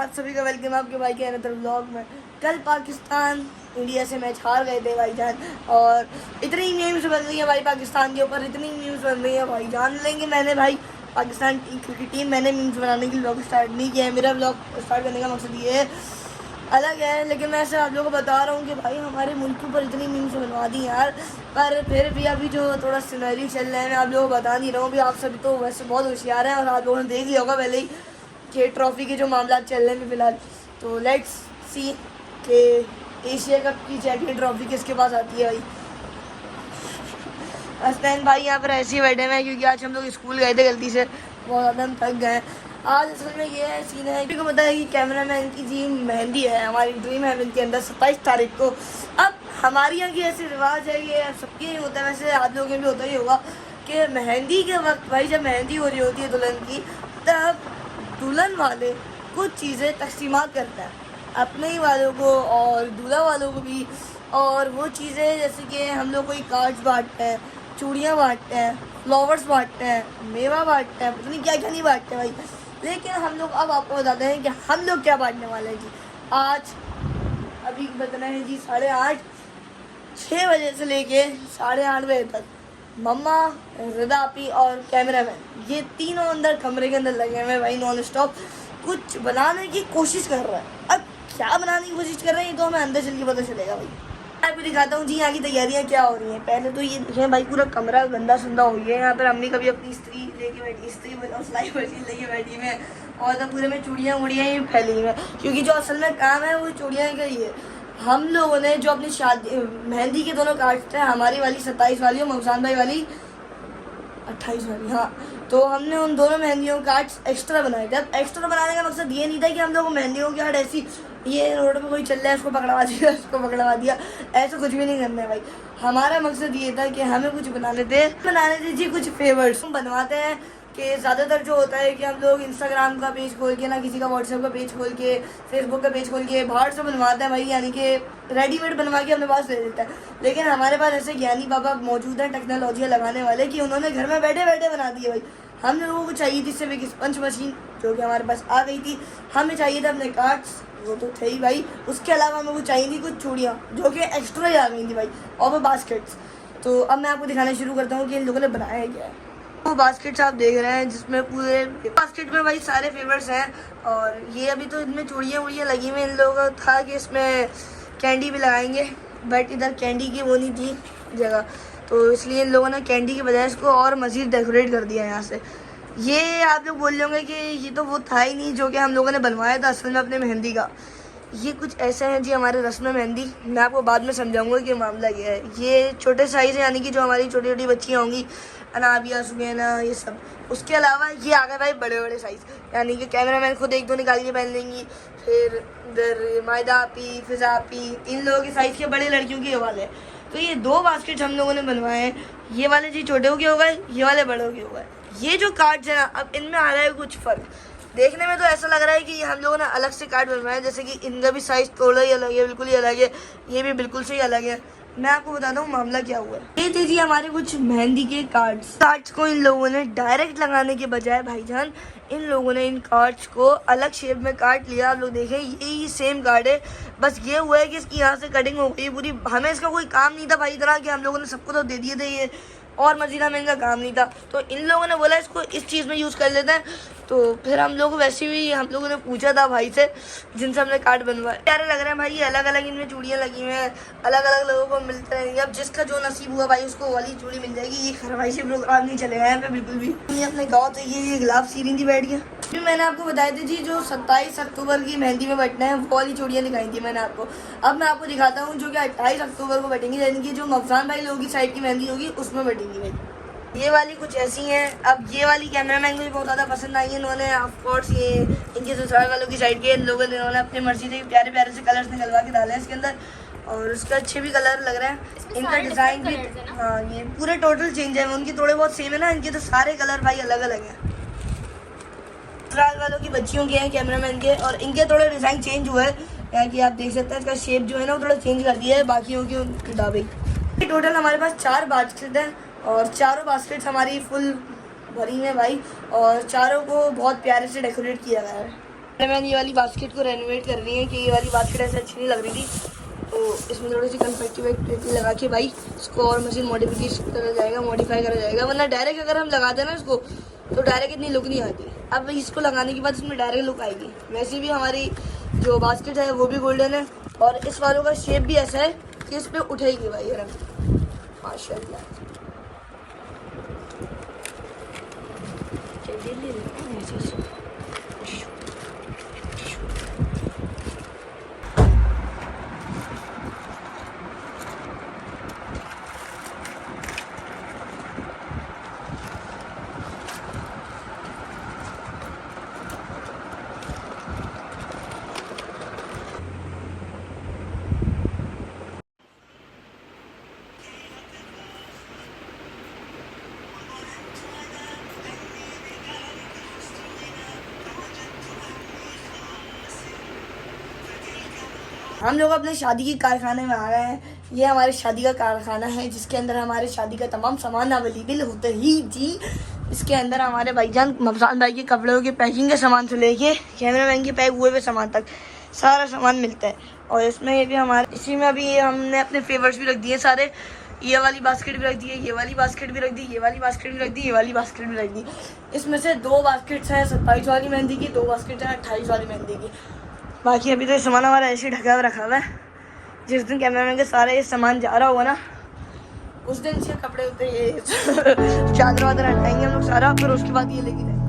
आप सभी का वेलकम आपके भाई के अनदर व्लॉग में। कल पाकिस्तान इंडिया से मैच हार गए थे भाईजान, और इतनी मीम्स बन रही है भाई पाकिस्तान के ऊपर, इतनी मीम्स बन रही है भाई जान लेंगे। मैंने भाई पाकिस्तान क्रिकेट टीम मैंने मीम्स बनाने के लिए व्लॉग स्टार्ट नहीं किया है। मेरा व्लॉग स्टार्ट करने का मकसद ये है अलग है, लेकिन मैं ऐसे आप लोगों को बता रहा हूँ कि भाई हमारे मुल्क के ऊपर इतनी मीम्स बनवा दी यार। पर फिर भी अभी जो थोड़ा सिनेरियो चल रहा है मैं आप लोगों को बता नहीं रहा हूँ। अभी आप सभी तो वैसे बहुत होशियार हैं और आप लोगों ने देख लिया होगा पहले ही कि ट्रॉफी के जो मामला चल रहे हैं फिलहाल। तो लेट्स सी कि एशिया कप की चैंपियन ट्रॉफी किसके पास आती है भाई। अस्दैन भाई यहाँ पर ऐसे ही बैठे हुए हैं क्योंकि आज हम लोग स्कूल गए थे गलती से, बहुत ज़्यादा हम थक गए। आज असल में ये है सीन है क्योंकि पता है कि कैमरामैन की जी मेहंदी है हमारी ड्रीम हेवन के अंदर 27 तारीख को। अब हमारे यहाँ की ऐसे रिवाज है, ये सबके ही होता है, वैसे आप लोगों के भी होता ही होगा कि मेहंदी के वक्त भाई जब मेहंदी हो रही होती है दुल्हन की, तब दुल्हन वाले कुछ चीज़ें तकसीमात करता है अपने ही वालों को और दूल्हा वालों को भी। और वो चीज़ें जैसे कि हम लोग कोई कार्ड्स बांटते हैं, चूड़ियाँ बांटते हैं, फ्लावर्स बांटते हैं, मेवा बांटते हैं, पता नहीं क्या क्या नहीं बांटते भाई। लेकिन हम लोग अब आपको बताते हैं कि हम लोग क्या बांटने वाले हैं जी। आज अभी बजना है जी 8:30, 6 बजे से लेके 8:30 बजे तक मम्मा, रदापी और कैमरामैन ये तीनों अंदर कमरे के अंदर लगे हुए भाई नॉन स्टॉप कुछ बनाने की कोशिश कर रहा है। अब क्या बनाने की कोशिश कर रहे हैं ये तो हमें अंदर चल के पता चलेगा भाई। आपको दिखाता हूँ जी यहाँ की तैयारियाँ क्या हो रही हैं। पहले तो ये देखें भाई पूरा कमरा गंदा सुंदा हो गया है। यहाँ पर अम्मी कभी अपनी स्त्री लेके बैठी, स्त्री और सिलाई मशीन लेके बैठी में, और तो पूरे में चूड़ियाँ वूड़ियाँ ही फैली हुई हैं क्योंकि जो असल में काम है वो चूड़ियाँ का ही है। हम लोगों ने जो अपनी शादी मेहंदी के दोनों कार्ड्स थे, हमारी वाली 27 वाली और मफसान भाई वाली 28 वाली, हाँ, तो हमने उन दोनों मेहंदियों कार्ड्स एक्स्ट्रा बनाए थे। अब एक्स्ट्रा बनाने का मकसद ये नहीं था कि हम लोग मेहंदियों की कार्ड ऐसी ये रोड पे कोई चल रहा है उसको पकड़वा दिया उसको पकड़वा दिया, ऐसा कुछ भी नहीं करना है भाई। हमारा मकसद ये था कि हमें कुछ बनाने थे जी कुछ फेवर्स हम बनवाते हैं। कि ज़्यादातर जो होता है कि हम लोग इंस्टाग्राम का पेज खोल के, ना किसी का व्हाट्सएप का पेज खोल के, फेसबुक का पेज खोल के बाहर से बनवाते हैं भाई, यानी कि रेडीमेड बनवा के अपने पास ले लेता है। लेकिन हमारे पास ऐसे ज्ञानी बाबा मौजूद हैं टेक्नोलॉजी लगाने वाले कि उन्होंने घर में बैठे बैठे बना दिए भाई। हम लोगों को चाहिए थी सिर्फ एक स्पंज मशीन जो कि हमारे पास आ गई थी। हमें चाहिए था अपने कार्ड्स, वो तो थे ही भाई। उसके अलावा हमें वो चाहिए थी कुछ चूड़ियाँ जो कि एक्स्ट्रा ही आ गई थी भाई, और वो बास्केट्स। तो अब मैं आपको दिखाना शुरू करता हूँ कि इन लोगों ने बनाया क्या है। वो बास्केट्स आप देख रहे हैं जिसमें पूरे बास्केट में भाई सारे फेवर्स हैं, और ये अभी तो इनमें चूड़ियाँ वूड़ियाँ लगी हुई। इन लोगों का था कि इसमें कैंडी भी लगाएंगे, बट इधर कैंडी की वो नहीं थी जगह, तो इसलिए इन लोगों ने कैंडी की बजाय इसको और मज़ीद डेकोरेट कर दिया यहाँ से। ये आप लोग बोल रहे होंगे कि ये तो वो था ही नहीं जो कि हम लोगों ने बनवाया था असल में अपने मेहंदी का। ये कुछ ऐसे हैं जी हमारे रस्म मेहंदी, मैं आपको बाद में समझाऊंगा कि मामला क्या है। ये छोटे साइज़ है यानी कि जो हमारी छोटी छोटी बच्चियाँ होंगी, अनाबिया, सुगैना, ये सब। उसके अलावा ये आ गए भाई बड़े बड़े साइज़, यानी कि कैमरामैन खुद एक दो निकाल के पहन लेंगी। फिर इधर मायदा आपी, फिजा आपी, इन लोगों के साइज़ के बड़े लड़कियों के वाले। तो ये 2 बास्केट हम लोगों ने बनवाए हैं। ये वाले जी छोटे हो के हो गए, ये वाले बड़े हो के हो गए। ये जो कार्ड्स है ना, अब इनमें आ रहा है कुछ फ़र्क। देखने में तो ऐसा लग रहा है कि हम लोगों ने अलग से कार्ड बनवाए हैं, जैसे कि इनका भी साइज़ थोड़ा ही अलग है, बिल्कुल ही अलग है, ये भी बिल्कुल से ही अलग है। मैं आपको बताता हूँ मामला क्या हुआ है। ये थे जी हमारे कुछ मेहंदी के कार्ड्स को इन लोगों ने डायरेक्ट लगाने के बजाय भाईजान इन लोगों ने इन कार्ड्स को अलग शेप में काट लिया। आप लोग देखें यही सेम कार्ड है, बस ये हुआ है कि इसकी यहाँ से कटिंग हो गई पूरी। हमें इसका कोई काम नहीं था भाई, इतना कि हम लोगों ने सबको तो दे दिए थे ये, और मजीदा में इनका काम नहीं था। तो इन लोगों ने बोला इसको इस चीज़ में यूज़ कर लेते हैं। तो फिर हम लोग वैसे भी हम लोगों ने पूछा था भाई से जिनसे हमने कार्ड बनवाए, प्यारे लग रहे हैं भाई, ये अलग अलग इनमें चूड़ियाँ लगी हुई हैं, अलग अलग लोगों को मिलते रहेंगे। अब जिसका जो नसीब हुआ भाई उसको वाली चूड़ी मिल जाएगी। ये खरवाइशी प्रोग्राम नहीं चलेगा यहाँ पे बिल्कुल भी। ये अपने गाँव से ये गुलाब सी रही थी बैठ गया। फिर मैंने आपको बताया था जी जो 27 अक्टूबर की मेहंदी में बटना है वो वाली चूड़ियाँ दिखाई थी मैंने आपको। अब मैं आपको दिखाता हूँ जो कि 28 अक्टूबर को बटेंगी, यानी कि जो मफसान भाई लोगों की साइड की मेहंदी होगी उसमें बटेंगी भाई। ये वाली कुछ ऐसी हैं। अब ये वाली कैमरामैन को भी बहुत ज़्यादा पसंद आई है। इन्होंने ऑफकोर्स ये इनके ससुराल वालों की साइड के इन लोगों ने इन्होंने अपनी मर्जी से प्यारे प्यारे से कलर्स निकलवा के डाले हैं इसके अंदर, और उसके अच्छे भी कलर लग रहे हैं। इनका डिज़ाइन भी, हाँ, ये पूरे टोटल चेंज है। उनकी थोड़े बहुत सेम है ना, इनके तो सारे कलर भाई अलग अलग हैं। ससुराल वालों की बच्चियों के हैं कैमरामैन के, और इनके थोड़े डिज़ाइन चेंज हुआ है, यहाँ कि आप देख सकते हैं इसका शेप जो है ना वो थोड़ा चेंज कर दिया है बाकियों के मुताबिक। टोटल हमारे पास 4 बास्केट हैं, और चारों बास्केट्स हमारी फुल भरी हैं भाई, और चारों को बहुत प्यारे से डेकोरेट किया गया है। मैंने ये वाली बास्केट को रेनोवेट कर रही है कि ये वाली बास्केट ऐसे अच्छी नहीं लग रही थी, तो इसमें थोड़ी सी कन्फेक्टिव लगा के भाई इसको और मशीन मॉडिफिकेशन करा जाएगा, मॉडिफाई करा जाएगा। वरना डायरेक्ट अगर हम लगाते हैं ना इसको तो डायरेक्ट इतनी लुक नहीं आती। अब इसको लगाने के बाद इसमें डायरेक्ट लुक आएगी। वैसे भी हमारी जो बास्केट है वो भी गोल्डन है और इस वालों का शेप भी ऐसा है कि इस पर उठेगी भाई रंग माशाल्लाह। हम लोग अपने शादी के कारखाने में आ गए हैं। ये हमारे शादी का कारखाना है जिसके अंदर हमारे शादी का तमाम सामान अवेलेबल होता ही जी। इसके अंदर हमारे भाईजान मफसान भाई के कपड़ों के पैकिंग के सामान से लेके कैमरामैन के पैक हुए हुए सामान तक सारा सामान मिलता है। और इसमें ये भी हमारे इसी में अभी हमने अपने फेवर्स भी रख दिए सारे। ये वाली बास्केट भी रख दी है, ये वाली बास्केट भी रख दी, ये वाली बास्केट भी रख दी, ये वाली बास्केट भी रख दी। इसमें से 2 बास्केट्स हैं 27 वाली मेहंदी की, 2 बास्केट हैं 28 वाली मेहंदी की। बाकी अभी तो ये सामान हमारा ऐसे ही ढका हुआ रखा हुआ है। जिस दिन कैमरामैन के सारे ये सामान जा रहा होगा ना उस दिन से कपड़े उतरे चादर वादर हटाएंगे हम लोग सारा, फिर उसके बाद ये लेके जाएंगे।